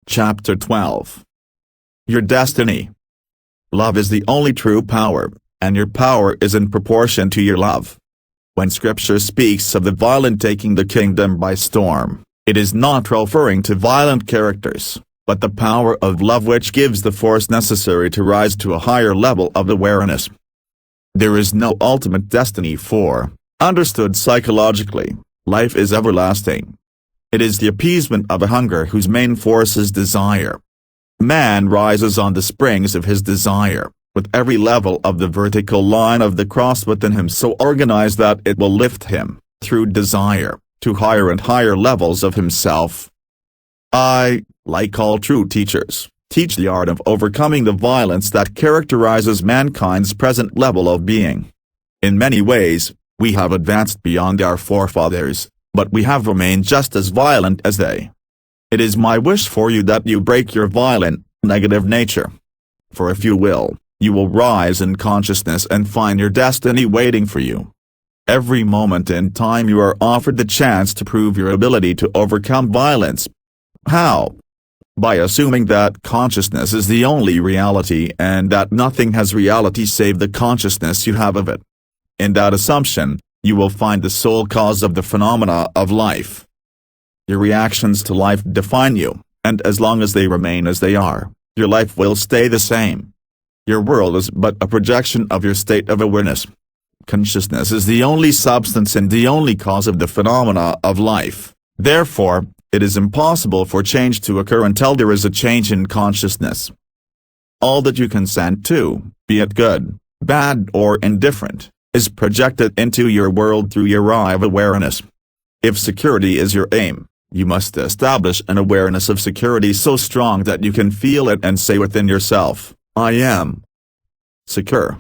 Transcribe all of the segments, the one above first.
Chapter 12. Your destiny. Love is the only true power, and your power is in proportion to your love. When Scripture speaks of the violent taking the kingdom by storm, it is not referring to violent characters, but the power of love which gives the force necessary to rise to a higher level of awareness. There is no ultimate destiny for, understood psychologically, life is everlasting. It is the appeasement of a hunger whose main force is desire. Man rises on the springs of his desire, with every level of the vertical line of the cross within him so organized that it will lift him, through desire, to higher and higher levels of himself. I, like all true teachers, teach the art of overcoming the violence that characterizes mankind's present level of being. In many ways, we have advanced beyond our forefathers, but we have remained just as violent as they. It is my wish for you that you break your violent, negative nature. For if you will, you will rise in consciousness and find your destiny waiting for you. Every moment in time you are offered the chance to prove your ability to overcome violence. How? By assuming that consciousness is the only reality and that nothing has reality save the consciousness you have of it. In that assumption, you will find the sole cause of the phenomena of life. Your reactions to life define you, and as long as they remain as they are, your life will stay the same. Your world is but a projection of your state of awareness. Consciousness is the only substance and the only cause of the phenomena of life. Therefore, it is impossible for change to occur until there is a change in consciousness. All that you consent to, be it good, bad or indifferent, is projected into your world through your eye of awareness. If security is your aim, you must establish an awareness of security so strong that you can feel it and say within yourself, I am secure.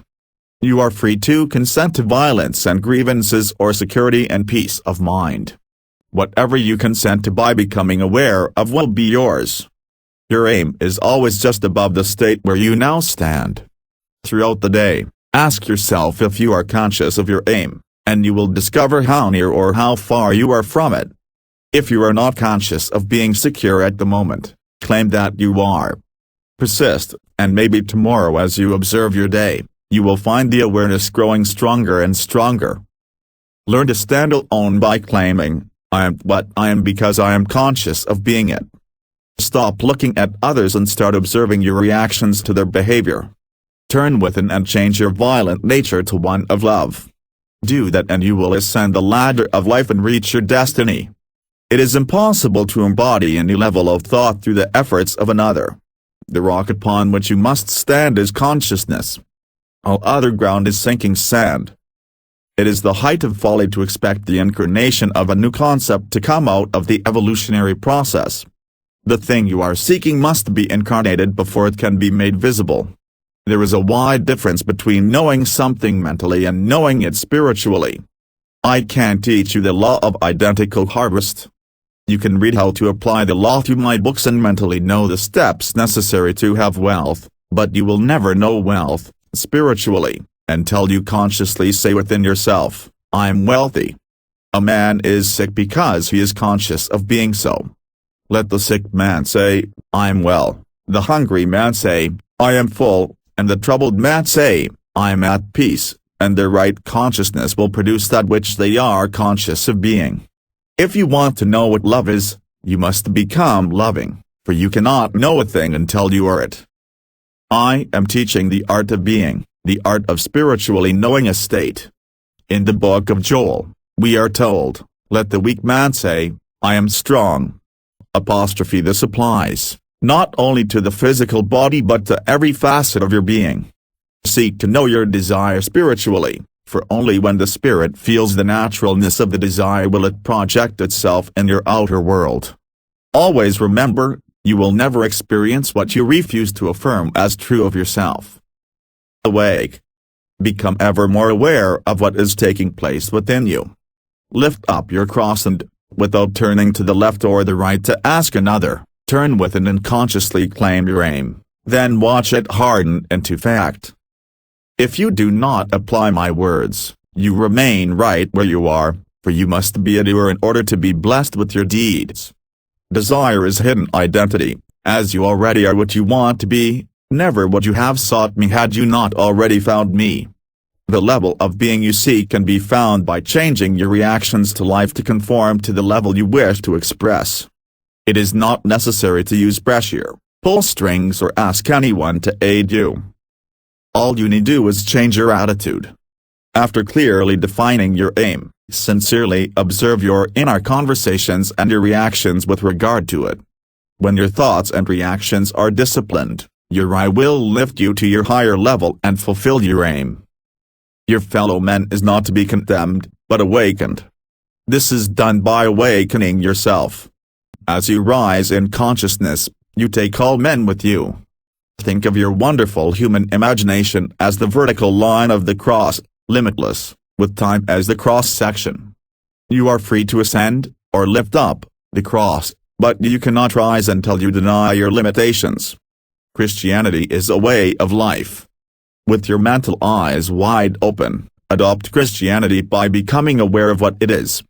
You are free to consent to violence and grievances or security and peace of mind. Whatever you consent to by becoming aware of will be yours. Your aim is always just above the state where you now stand. Throughout the day, ask yourself if you are conscious of your aim, and you will discover how near or how far you are from it. If you are not conscious of being secure at the moment, claim that you are. Persist, and maybe tomorrow as you observe your day, you will find the awareness growing stronger and stronger. Learn to stand alone by claiming, I am what I am because I am conscious of being it. Stop looking at others and start observing your reactions to their behavior. Turn within and change your violent nature to one of love. Do that and you will ascend the ladder of life and reach your destiny. It is impossible to embody any level of thought through the efforts of another. The rock upon which you must stand is consciousness. All other ground is sinking sand. It is the height of folly to expect the incarnation of a new concept to come out of the evolutionary process. The thing you are seeking must be incarnated before it can be made visible. There is a wide difference between knowing something mentally and knowing it spiritually. I can teach you the law of identical harvest. You can read how to apply the law through my books and mentally know the steps necessary to have wealth, but you will never know wealth, spiritually, until you consciously say within yourself, I am wealthy. A man is sick because he is conscious of being so. Let the sick man say, I am well, the hungry man say, I am full, and the troubled man say, I am at peace, and their right consciousness will produce that which they are conscious of being. If you want to know what love is, you must become loving, for you cannot know a thing until you are it. I am teaching the art of being, the art of spiritually knowing a state. In the book of Joel, we are told, let the weak man say, I am strong. This applies, not only to the physical body but to every facet of your being. Seek to know your desire spiritually, for only when the spirit feels the naturalness of the desire will it project itself in your outer world. Always remember, you will never experience what you refuse to affirm as true of yourself. Awake. Become ever more aware of what is taking place within you. Lift up your cross and, without turning to the left or the right to ask another, turn within and consciously claim your aim, then watch it harden into fact. If you do not apply my words, you remain right where you are, for you must be a doer in order to be blessed with your deeds. Desire is hidden identity, As you already are what you want to be, never would you have sought me had you not already found me. The level of being you seek can be found by changing your reactions to life to conform to the level you wish to express. It is not necessary to use pressure, pull strings or ask anyone to aid you. All you need do is change your attitude. After clearly defining your aim, sincerely observe your inner conversations and your reactions with regard to it. When your thoughts and reactions are disciplined, your I will lift you to your higher level and fulfill your aim. Your fellow man is not to be condemned, but awakened. This is done by awakening yourself. As you rise in consciousness, you take all men with you. Think of your wonderful human imagination as the vertical line of the cross, limitless, with time as the cross-section. You are free to ascend, or lift up, the cross, but you cannot rise until you deny your limitations. Christianity is a way of life. With your mental eyes wide open, adopt Christianity by becoming aware of what it is.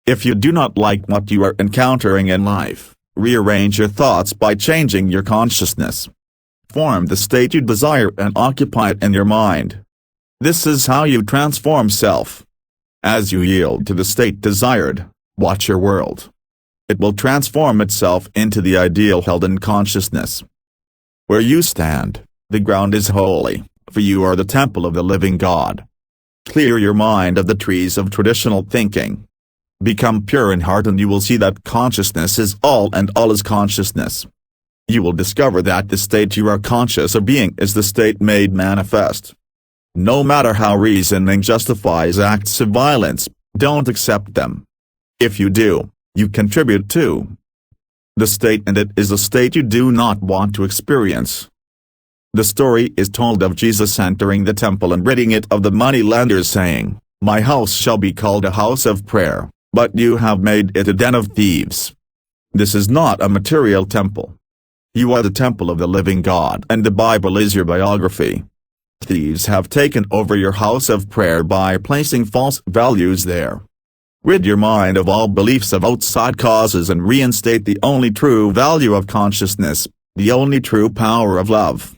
If you do not like what you are encountering in life, rearrange your thoughts by changing your consciousness. Form the state you desire and occupy it in your mind. This is how you transform self. As you yield to the state desired, watch your world. It will transform itself into the ideal held in consciousness. Where you stand, the ground is holy, for you are the temple of the living God. Clear your mind of the trees of traditional thinking. Become pure in heart and you will see that consciousness is all and all is consciousness. You will discover that the state you are conscious of being is the state made manifest. No matter how reasoning justifies acts of violence, don't accept them. If you do, you contribute to the state, and it is a state you do not want to experience. The story is told of Jesus entering the temple and ridding it of the moneylenders, saying, "My house shall be called a house of prayer, but you have made it a den of thieves." This is not a material temple. You are the temple of the living God, and the Bible is your biography. Thieves have taken over your house of prayer by placing false values there. Rid your mind of all beliefs of outside causes and reinstate the only true value of consciousness, the only true power of love.